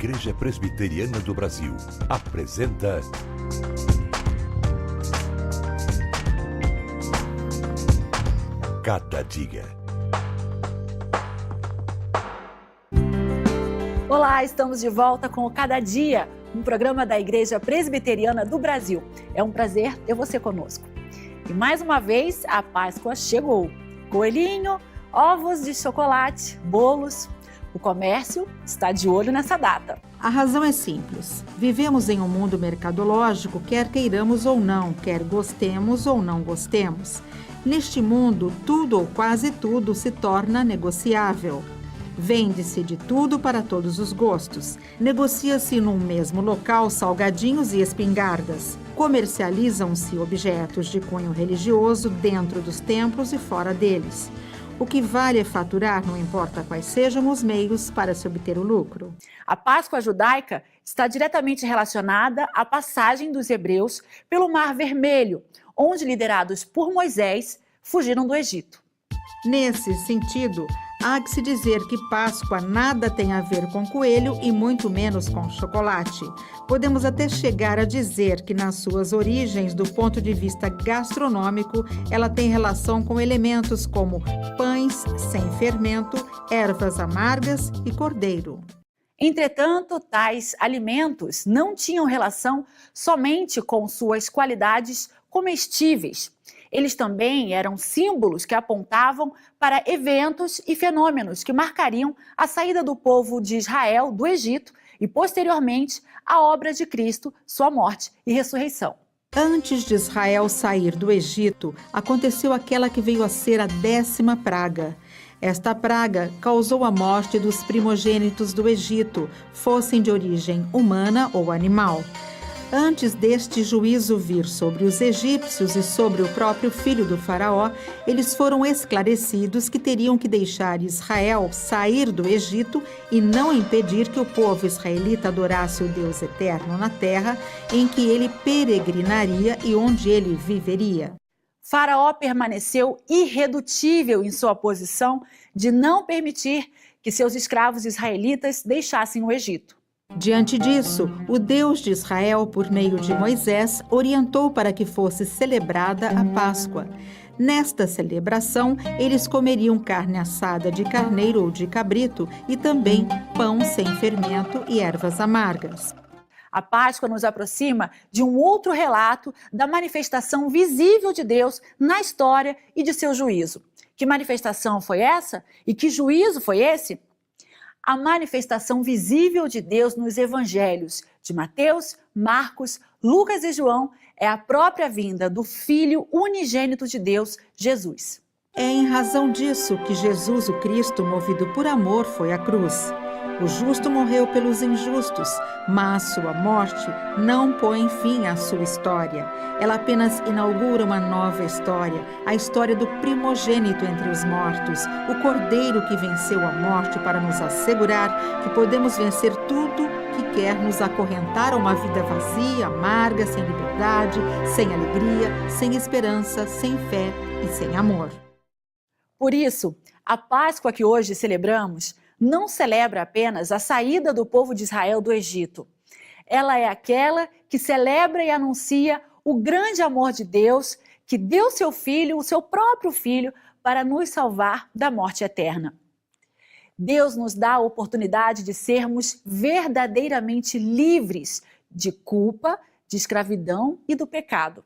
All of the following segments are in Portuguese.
Igreja Presbiteriana do Brasil apresenta Cada Dia. Olá, estamos de volta com o Cada Dia, um programa da Igreja Presbiteriana do Brasil. É um prazer ter você conosco. E mais uma vez, a Páscoa chegou. Coelhinho, ovos de chocolate, bolos. O comércio está de olho nessa data. A razão é simples. Vivemos em um mundo mercadológico, quer queiramos ou não, quer gostemos ou não gostemos. Neste mundo, tudo ou quase tudo se torna negociável. Vende-se de tudo para todos os gostos. Negocia-se num mesmo local salgadinhos e espingardas. Comercializam-se objetos de cunho religioso dentro dos templos e fora deles. O que vale é faturar, não importa quais sejam os meios para se obter o lucro. A Páscoa judaica está diretamente relacionada à passagem dos hebreus pelo Mar Vermelho, onde, liderados por Moisés, fugiram do Egito. Nesse sentido, há que se dizer que Páscoa nada tem a ver com coelho e muito menos com chocolate. Podemos até chegar a dizer que nas suas origens, do ponto de vista gastronômico, ela tem relação com elementos como pães sem fermento, ervas amargas e cordeiro. Entretanto, tais alimentos não tinham relação somente com suas qualidades comestíveis. Eles também eram símbolos que apontavam para eventos e fenômenos que marcariam a saída do povo de Israel do Egito e, posteriormente, a obra de Cristo, sua morte e ressurreição. Antes de Israel sair do Egito, aconteceu aquela que veio a ser a 10ª praga. Esta praga causou a morte dos primogênitos do Egito, fossem de origem humana ou animal. Antes deste juízo vir sobre os egípcios e sobre o próprio filho do faraó, eles foram esclarecidos que teriam que deixar Israel sair do Egito e não impedir que o povo israelita adorasse o Deus eterno na terra em que ele peregrinaria e onde ele viveria. Faraó permaneceu irredutível em sua posição de não permitir que seus escravos israelitas deixassem o Egito. Diante disso, o Deus de Israel, por meio de Moisés, orientou para que fosse celebrada a Páscoa. Nesta celebração, eles comeriam carne assada de carneiro ou de cabrito e também pão sem fermento e ervas amargas. A Páscoa nos aproxima de um outro relato da manifestação visível de Deus na história e de seu juízo. Que manifestação foi essa? E que juízo foi esse? A manifestação visível de Deus nos evangelhos de Mateus, Marcos, Lucas e João é a própria vinda do Filho unigênito de Deus, Jesus. É em razão disso que Jesus, o Cristo, movido por amor, foi à cruz. O justo morreu pelos injustos, mas sua morte não põe fim à sua história. Ela apenas inaugura uma nova história, a história do primogênito entre os mortos, o cordeiro que venceu a morte para nos assegurar que podemos vencer tudo que quer nos acorrentar a uma vida vazia, amarga, sem liberdade, sem alegria, sem esperança, sem fé e sem amor. Por isso, a Páscoa que hoje celebramos não celebra apenas a saída do povo de Israel do Egito. Ela é aquela que celebra e anuncia o grande amor de Deus, que deu seu Filho, o seu próprio Filho, para nos salvar da morte eterna. Deus nos dá a oportunidade de sermos verdadeiramente livres de culpa, de escravidão e do pecado.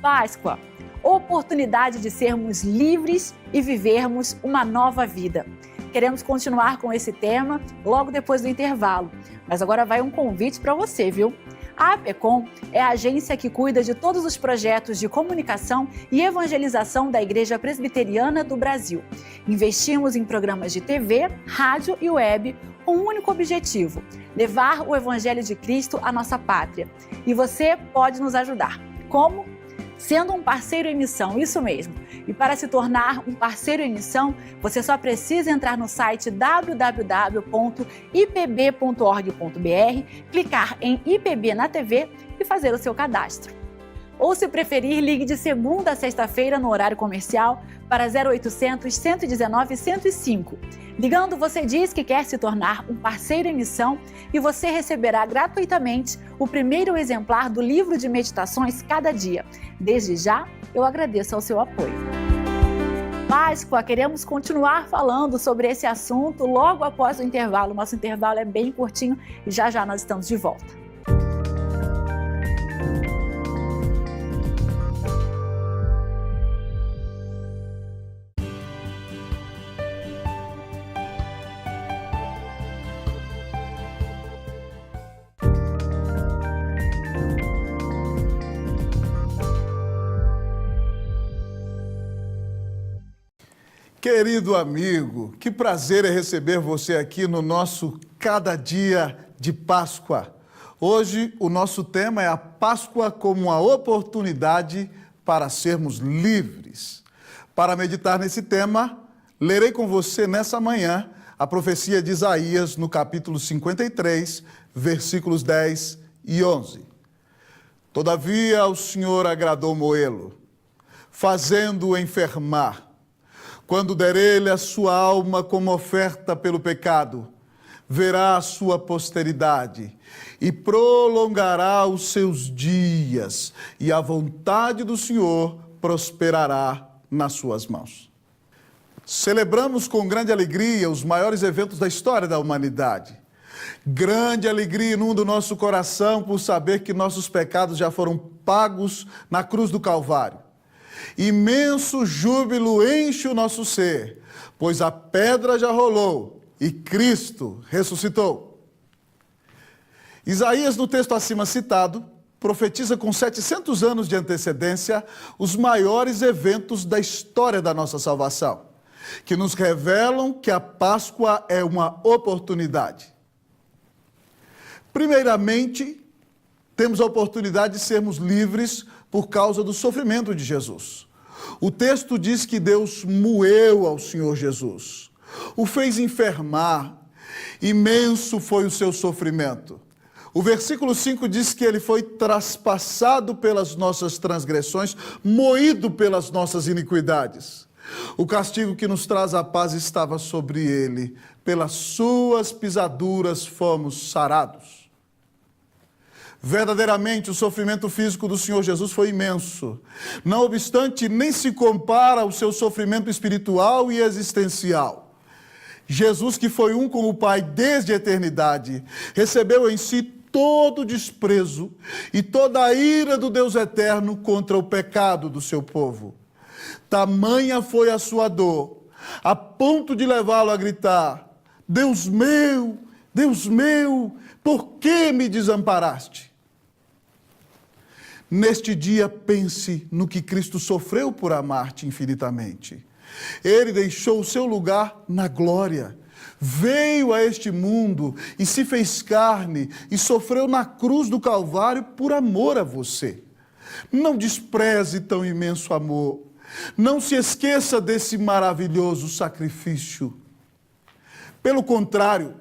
Páscoa, oportunidade de sermos livres e vivermos uma nova vida. Queremos continuar com esse tema logo depois do intervalo, mas agora vai um convite para você, viu? A APECOM é a agência que cuida de todos os projetos de comunicação e evangelização da Igreja Presbiteriana do Brasil. Investimos em programas de TV, rádio e web com um único objetivo: levar o Evangelho de Cristo à nossa pátria. E você pode nos ajudar. Como? Sendo um parceiro em missão, isso mesmo. E para se tornar um parceiro em missão, você só precisa entrar no site www.ipb.org.br, clicar em IPB na TV e fazer o seu cadastro. Ou, se preferir, ligue de segunda a sexta-feira no horário comercial para 0800 119 105. Ligando, você diz que quer se tornar um parceiro em missão e você receberá gratuitamente o primeiro exemplar do livro de meditações Cada Dia. Desde já, eu agradeço ao seu apoio. Páscoa, queremos continuar falando sobre esse assunto logo após o intervalo. Nosso intervalo é bem curtinho e já já nós estamos de volta. Querido amigo, que prazer é receber você aqui no nosso Cada Dia de Páscoa. Hoje o nosso tema é a Páscoa como uma oportunidade para sermos livres. Para meditar nesse tema, lerei com você nessa manhã a profecia de Isaías no capítulo 53, versículos 10 e 11. Todavia ao Senhor agradou moê-lo, fazendo-o enfermar. Quando der ele a sua alma como oferta pelo pecado, verá a sua posteridade e prolongará os seus dias, e a vontade do Senhor prosperará nas suas mãos. Celebramos com grande alegria os maiores eventos da história da humanidade. Grande alegria inunda o nosso coração por saber que nossos pecados já foram pagos na cruz do Calvário. Imenso júbilo enche o nosso ser, pois a pedra já rolou e Cristo ressuscitou. Isaías, no texto acima citado, profetiza com 700 anos de antecedência os maiores eventos da história da nossa salvação, que nos revelam que a Páscoa é uma oportunidade. Primeiramente, temos a oportunidade de sermos livres por causa do sofrimento de Jesus. O texto diz que Deus moeu ao Senhor Jesus, o fez enfermar, imenso foi o seu sofrimento. O versículo 5 diz que ele foi traspassado pelas nossas transgressões, moído pelas nossas iniquidades. O castigo que nos traz a paz estava sobre ele, pelas suas pisaduras fomos sarados. Verdadeiramente, o sofrimento físico do Senhor Jesus foi imenso. Não obstante, nem se compara ao seu sofrimento espiritual e existencial. Jesus, que foi um com o Pai desde a eternidade, recebeu em si todo o desprezo e toda a ira do Deus eterno contra o pecado do seu povo. Tamanha foi a sua dor, a ponto de levá-lo a gritar: Deus meu, por que me desamparaste? Neste dia, pense no que Cristo sofreu por amar-te infinitamente. Ele deixou o seu lugar na glória, veio a este mundo e se fez carne e sofreu na cruz do Calvário por amor a você. Não despreze tão imenso amor. Não se esqueça desse maravilhoso sacrifício. Pelo contrário,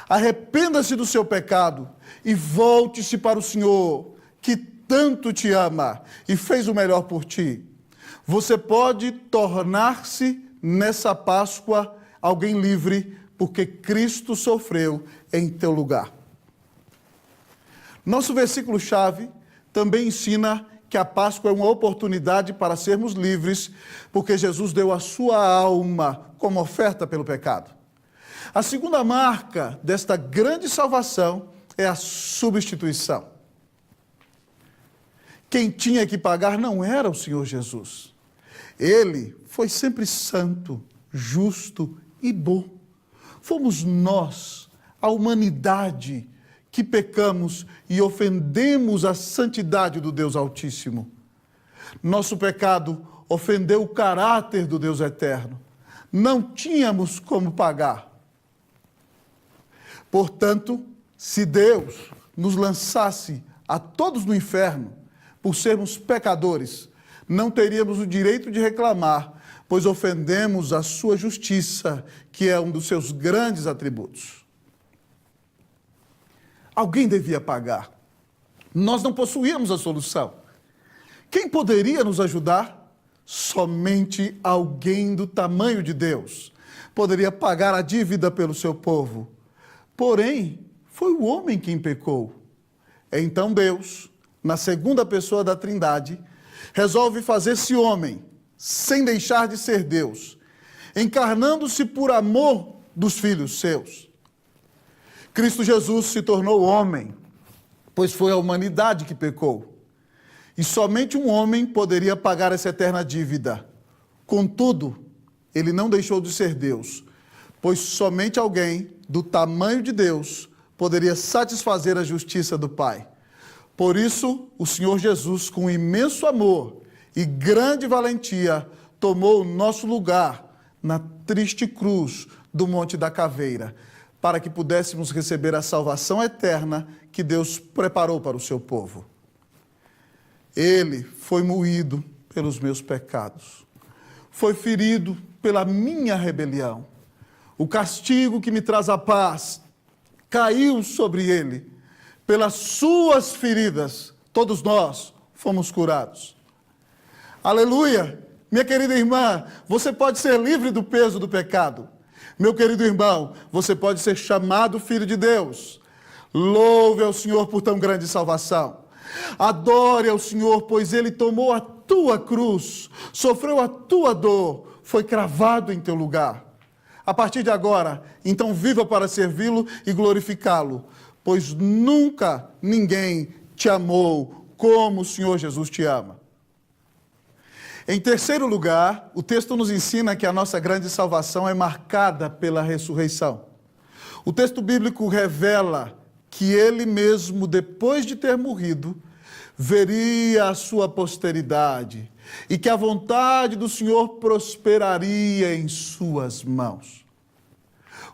arrependa-se do seu pecado e volte-se para o Senhor, que tanto te ama e fez o melhor por ti. Você pode tornar-se nessa Páscoa alguém livre, porque Cristo sofreu em teu lugar. Nosso versículo-chave também ensina que a Páscoa é uma oportunidade para sermos livres, porque Jesus deu a sua alma como oferta pelo pecado. A segunda marca desta grande salvação é a substituição. Quem tinha que pagar não era o Senhor Jesus. Ele foi sempre santo, justo e bom. Fomos nós, a humanidade, que pecamos e ofendemos a santidade do Deus Altíssimo. Nosso pecado ofendeu o caráter do Deus Eterno. Não tínhamos como pagar. Portanto, se Deus nos lançasse a todos no inferno, por sermos pecadores, não teríamos o direito de reclamar, pois ofendemos a sua justiça, que é um dos seus grandes atributos. Alguém devia pagar. Nós não possuíamos a solução. Quem poderia nos ajudar? Somente alguém do tamanho de Deus. poderia pagar a dívida pelo seu povo. Porém, foi o homem quem pecou. Então Deus, na segunda pessoa da Trindade, resolve fazer-se homem, sem deixar de ser Deus, encarnando-se por amor dos filhos seus. Cristo Jesus se tornou homem, pois foi a humanidade que pecou. E somente um homem poderia pagar essa eterna dívida. Contudo, ele não deixou de ser Deus, pois somente alguém do tamanho de Deus poderia satisfazer a justiça do Pai. Por isso, o Senhor Jesus, com imenso amor e grande valentia, tomou o nosso lugar na triste cruz do Monte da Caveira, para que pudéssemos receber a salvação eterna que Deus preparou para o seu povo. Ele foi moído pelos meus pecados, foi ferido pela minha rebelião. O castigo que me traz a paz caiu sobre ele. Pelas suas feridas, todos nós fomos curados. Aleluia! Minha querida irmã, você pode ser livre do peso do pecado. Meu querido irmão, você pode ser chamado filho de Deus. Louve ao Senhor por tão grande salvação. Adore ao Senhor, pois Ele tomou a tua cruz, sofreu a tua dor, foi cravado em teu lugar. A partir de agora, então viva para servi-lo e glorificá-lo, pois nunca ninguém te amou como o Senhor Jesus te ama. Em terceiro lugar, o texto nos ensina que a nossa grande salvação é marcada pela ressurreição. O texto bíblico revela que ele mesmo, depois de ter morrido, veria a sua posteridade e que a vontade do Senhor prosperaria em suas mãos.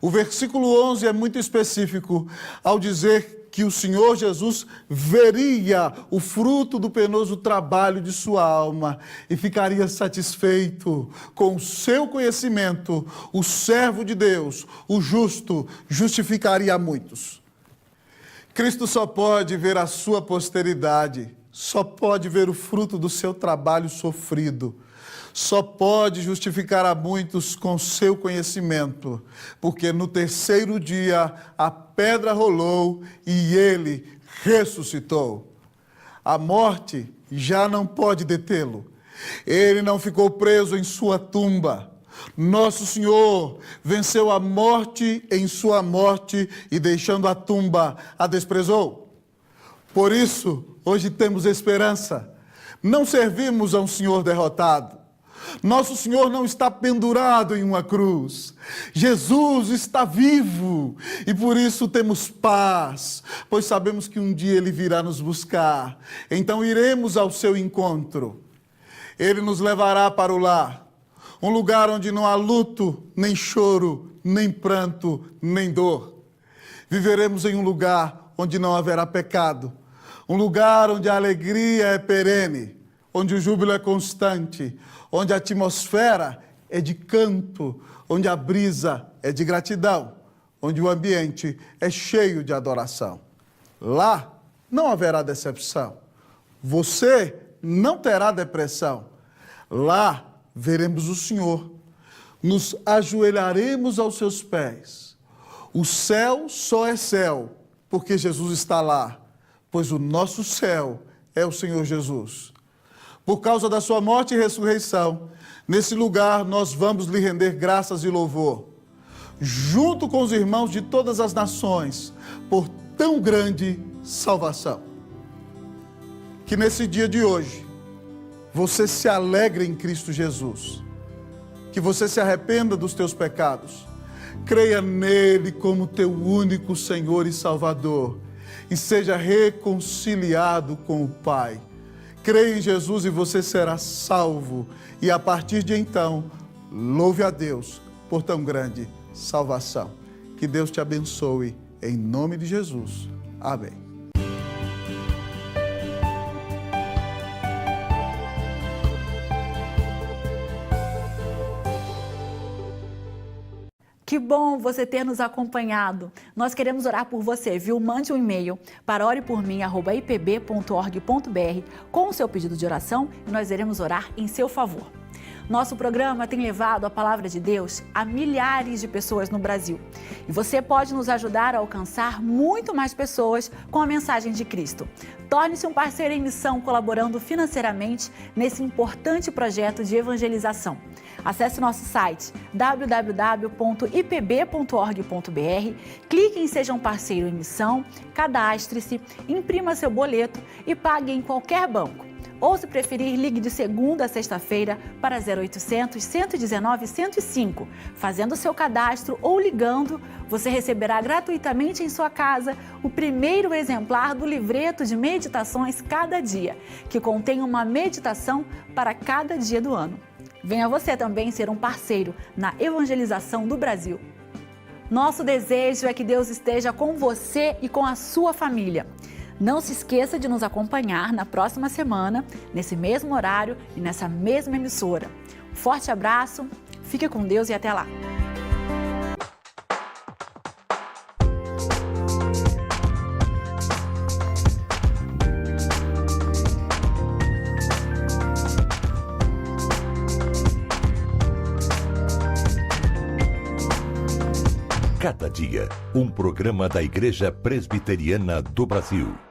O versículo 11 é muito específico ao dizer que o Senhor Jesus veria o fruto do penoso trabalho de sua alma e ficaria satisfeito com o seu conhecimento. O servo de Deus, o justo, justificaria a muitos. Cristo só pode ver a sua posteridade, só pode ver o fruto do seu trabalho sofrido, só pode justificar a muitos com seu conhecimento, porque no terceiro dia a pedra rolou e ele ressuscitou. A morte já não pode detê-lo. Ele não ficou preso em sua tumba. Nosso Senhor venceu a morte em sua morte e, deixando a tumba, a desprezou. Por isso, hoje temos esperança. Não servimos a um Senhor derrotado. Nosso Senhor não está pendurado em uma cruz. Jesus está vivo e por isso temos paz, pois sabemos que um dia Ele virá nos buscar. Então iremos ao seu encontro. Ele nos levará para o lar, um lugar onde não há luto, nem choro, nem pranto, nem dor. Viveremos em um lugar onde não haverá pecado, um lugar onde a alegria é perene, onde o júbilo é constante, onde a atmosfera é de canto, onde a brisa é de gratidão, onde o ambiente é cheio de adoração. Lá não haverá decepção. Você não terá depressão. Lá veremos o Senhor. Nos ajoelharemos aos seus pés. O céu só é céu porque Jesus está lá, pois o nosso céu é o Senhor Jesus. Por causa da sua morte e ressurreição, nesse lugar nós vamos lhe render graças e louvor, junto com os irmãos de todas as nações, por tão grande salvação. Que nesse dia de hoje, você se alegre em Cristo Jesus, que você se arrependa dos teus pecados, creia nele como teu único Senhor e Salvador, e seja reconciliado com o Pai. Creia em Jesus e você será salvo. E a partir de então, louve a Deus por tão grande salvação. Que Deus te abençoe, em nome de Jesus. Amém. Que bom você ter nos acompanhado. Nós queremos orar por você, viu? Mande um e-mail para orepormim@ipb.org.br com o seu pedido de oração e nós iremos orar em seu favor. Nosso programa tem levado a palavra de Deus a milhares de pessoas no Brasil. E você pode nos ajudar a alcançar muito mais pessoas com a mensagem de Cristo. Torne-se um parceiro em missão colaborando financeiramente nesse importante projeto de evangelização. Acesse nosso site www.ipb.org.br, clique em Seja um Parceiro em Missão, cadastre-se, imprima seu boleto e pague em qualquer banco. Ou, se preferir, ligue de segunda a sexta-feira para 0800 119 105. Fazendo seu cadastro ou ligando, você receberá gratuitamente em sua casa o primeiro exemplar do livreto de meditações Cada Dia, que contém uma meditação para cada dia do ano. Venha você também ser um parceiro na evangelização do Brasil. Nosso desejo é que Deus esteja com você e com a sua família. Não se esqueça de nos acompanhar na próxima semana, nesse mesmo horário e nessa mesma emissora. Um forte abraço, fique com Deus e até lá! Cada Dia, um programa da Igreja Presbiteriana do Brasil.